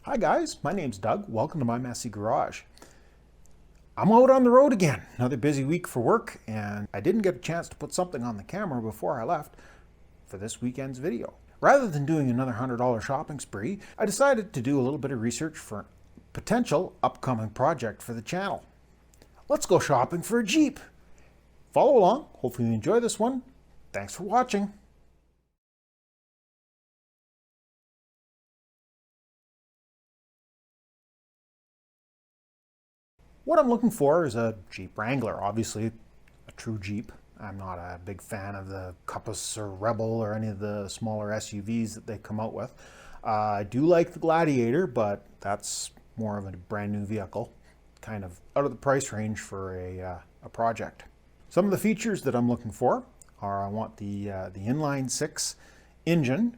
Hi guys, my name's Doug. Welcome to my messy garage. I'm out on the road again. Another busy week for work, and I didn't get a chance to put something on the camera before I left for this weekend's video. Rather than doing another $100 shopping spree, I decided to do a little bit of research for a potential upcoming project for the channel. Let's go shopping for a Jeep. Follow along. Hopefully you enjoy this one. Thanks for watching. What I'm looking for is a Jeep Wrangler, obviously a true Jeep. I'm not a big fan of the Compass or Rebel or any of the smaller SUVs that they come out with. I do like the Gladiator, but that's more of a brand new vehicle, kind of out of the price range for a project. Some of the features that I'm looking for are I want the inline 6 engine,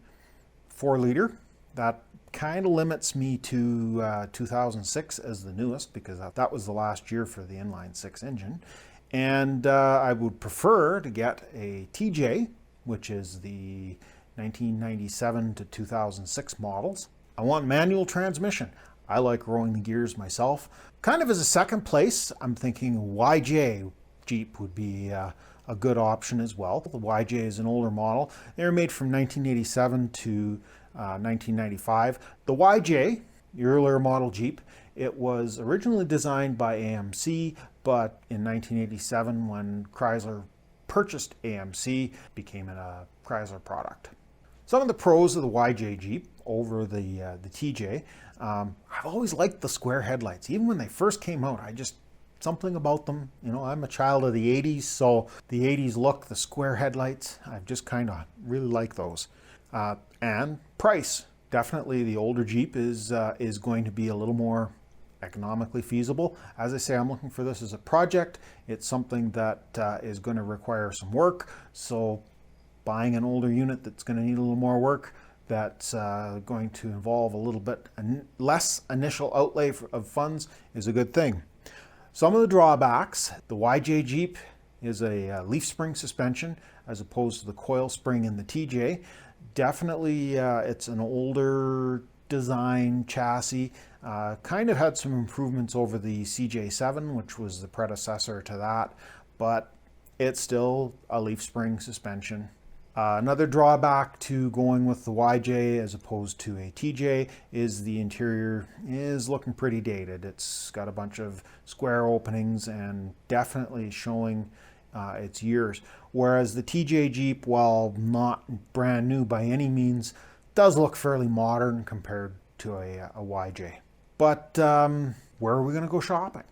4-liter. That kind of limits me to 2006 as the newest, because that was the last year for the inline 6 engine. And I would prefer to get a TJ, which is the 1997 to 2006 models. I want manual transmission. I like rolling the gears myself. Kind of as a second place, I'm thinking YJ Jeep would be a good option as well. The YJ is an older model. They were made from 1987 to 1995. The YJ, the earlier model Jeep, it was originally designed by AMC, but in 1987, when Chrysler purchased AMC, it became a Chrysler product. Some of the pros of the YJ Jeep over the TJ, I've always liked the square headlights. Even when they first came out, something about them, you know, I'm a child of the 80s, so the 80s look, the square headlights, I've just kind of really like those. And price, definitely the older Jeep is going to be a little more economically feasible. As I say, I'm looking for this as a project. It's something that is going to require some work, so buying an older unit that's going to need a little more work, that's going to involve a little bit less initial outlay of funds, is a good thing. Some of the drawbacks: the YJ Jeep is a leaf spring suspension as opposed to the coil spring in the TJ. Definitely it's an older design chassis. Kind of had some improvements over the CJ7, which was the predecessor to that, but it's still a leaf spring suspension. Another drawback to going with the YJ as opposed to a TJ is the interior is looking pretty dated. It's got a bunch of square openings and definitely showing its years. Whereas the TJ Jeep, while not brand new by any means, does look fairly modern compared to a YJ. But where are we going to go shopping?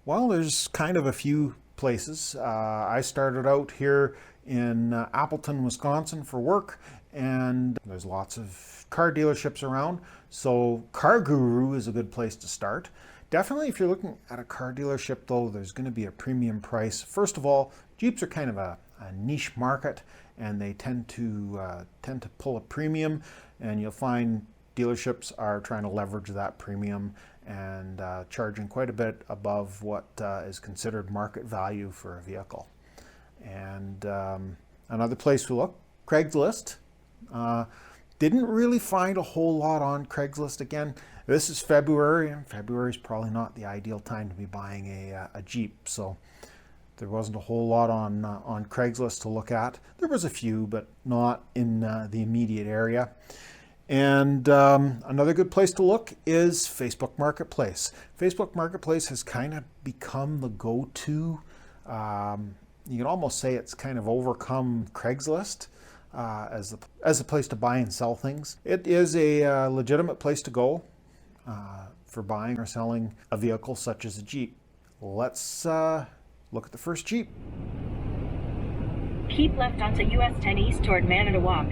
Well, there's kind of a few places. I started out here in Appleton, Wisconsin for work, and there's lots of car dealerships around, so Car Guru is a good place to start. Definitely if you're looking at a car dealership though, there's going to be a premium price. First of all, Jeeps are kind of a niche market, and they tend to pull a premium, and you'll find dealerships are trying to leverage that premium and charging quite a bit above what is considered market value for a vehicle. And another place we look, Craigslist. Didn't really find a whole lot on Craigslist. Again, this is February, and February is probably not the ideal time to be buying a Jeep, so there wasn't a whole lot on Craigslist to look at. There was a few, but not in the immediate area. And another good place to look is Facebook Marketplace. Facebook Marketplace has kind of become the go-to. You can almost say it's kind of overcome Craigslist as a place to buy and sell things. It is a legitimate place to go for buying or selling a vehicle such as a Jeep. Let's look at the first Jeep. Keep left onto US 10 East toward Manitowoc.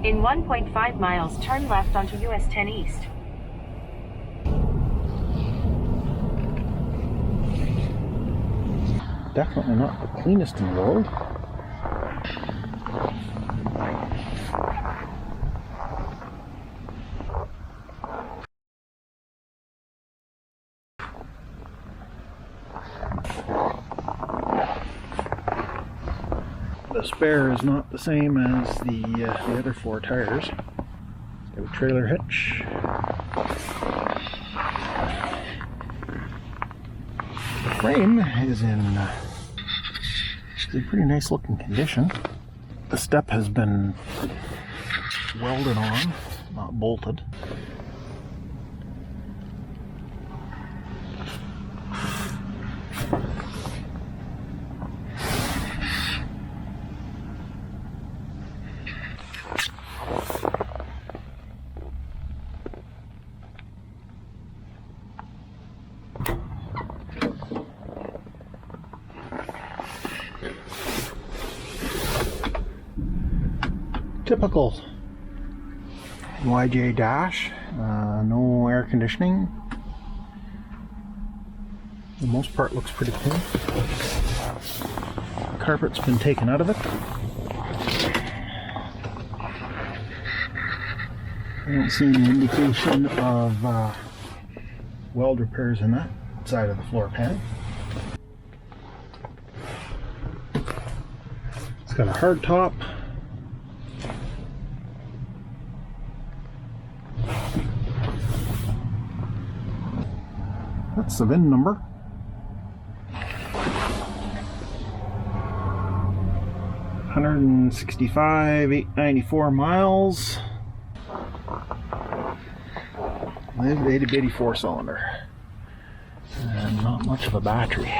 In 1.5 miles, turn left onto US 10 East. Definitely not the cleanest in the world. The spare is not the same as the other four tires. Got a trailer hitch. The frame is in pretty nice looking condition. The step has been welded on, not bolted. Typical YJ dash, no air conditioning. The most part looks pretty clean. The carpet's been taken out of it. I don't see any indication of weld repairs in that side of the floor pan. It's got a hard top. That's the VIN number. 165,894 miles. Little itty bitty 4-cylinder. And not much of a battery.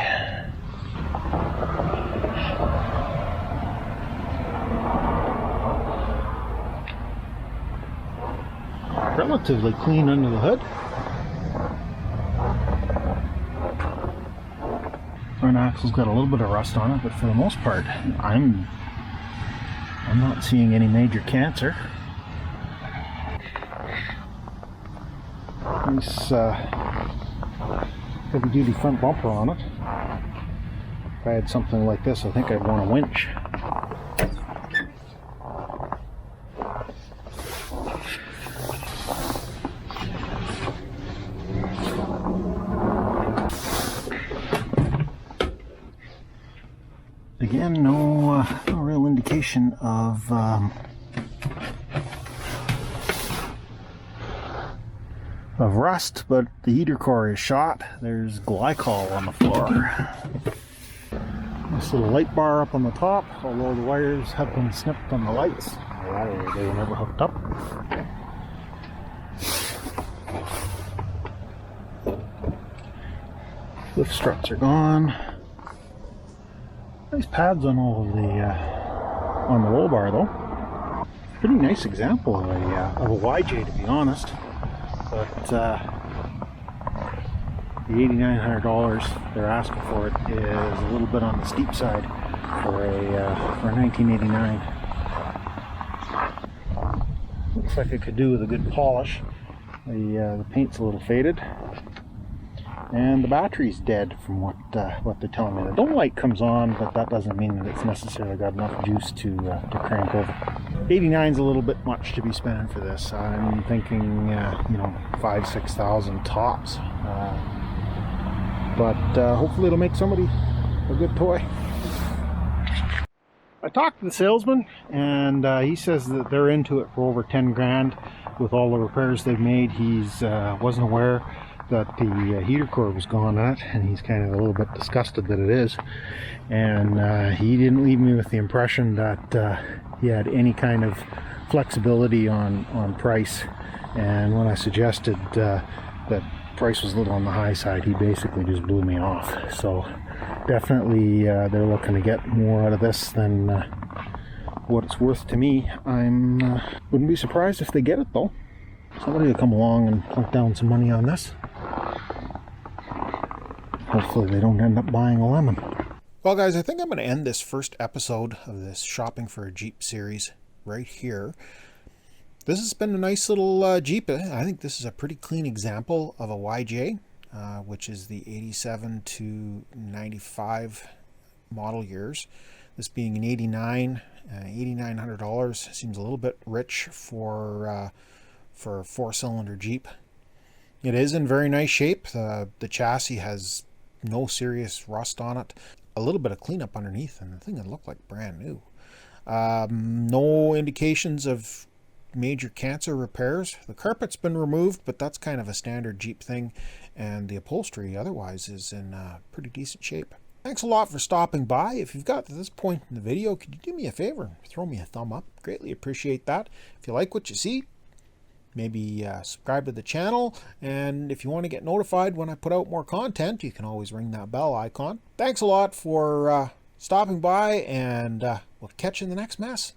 Relatively clean under the hood. Front axle's got a little bit of rust on it, but for the most part, I'm not seeing any major cancer. Nice heavy-duty front bumper on it. If I had something like this, I think I'd want a winch. Again, no real indication of rust, but the heater core is shot. There's glycol on the floor. This little light bar up on the top, although the wires have been snipped on the lights. They were never hooked up. Lift struts are gone. Nice pads on all of the on the roll bar though. Pretty nice example of a YJ, to be honest. But the $8,900 they're asking for it is a little bit on the steep side for a 1989. Looks like it could do with a good polish. The paint's a little faded. And the battery's dead from what they're telling me. The dome light comes on, but that doesn't mean that it's necessarily got enough juice to crank over. 89's a little bit much to be spending for this. I'm thinking, 5,000-6,000 tops. But hopefully it'll make somebody a good toy. I talked to the salesman, and he says that they're into it for over 10 grand with all the repairs they've made. He's wasn't aware that the heater core was gone at, and he's kind of a little bit disgusted that it is. And he didn't leave me with the impression that he had any kind of flexibility on price. And when I suggested that price was a little on the high side, he basically just blew me off. So definitely they're looking to get more out of this than what it's worth to me. Wouldn't be surprised if they get it though. Somebody will come along and plunk down some money on this. Hopefully they don't end up buying a lemon. Well guys, I think I'm going to end this first episode of this Shopping for a Jeep series right here. This has been a nice little Jeep. I think this is a pretty clean example of a YJ, which is the 87 to 95 model years. This being an 89, $8,900 seems a little bit rich for a 4-cylinder Jeep. It is in very nice shape. The chassis has no serious rust on it. A little bit of cleanup underneath, and the thing would look like brand new. No indications of major cancer repairs. The carpet's been removed, but that's kind of a standard Jeep thing, and the upholstery otherwise is in pretty decent shape. Thanks a lot for stopping by. If you've got to this point in the video, could you do me a favor and throw me a thumb up? Greatly appreciate that. If you like what you see, maybe subscribe to the channel, and if you want to get notified when I put out more content, you can always ring that bell icon. Thanks a lot for stopping by, and we'll catch you in the next mess.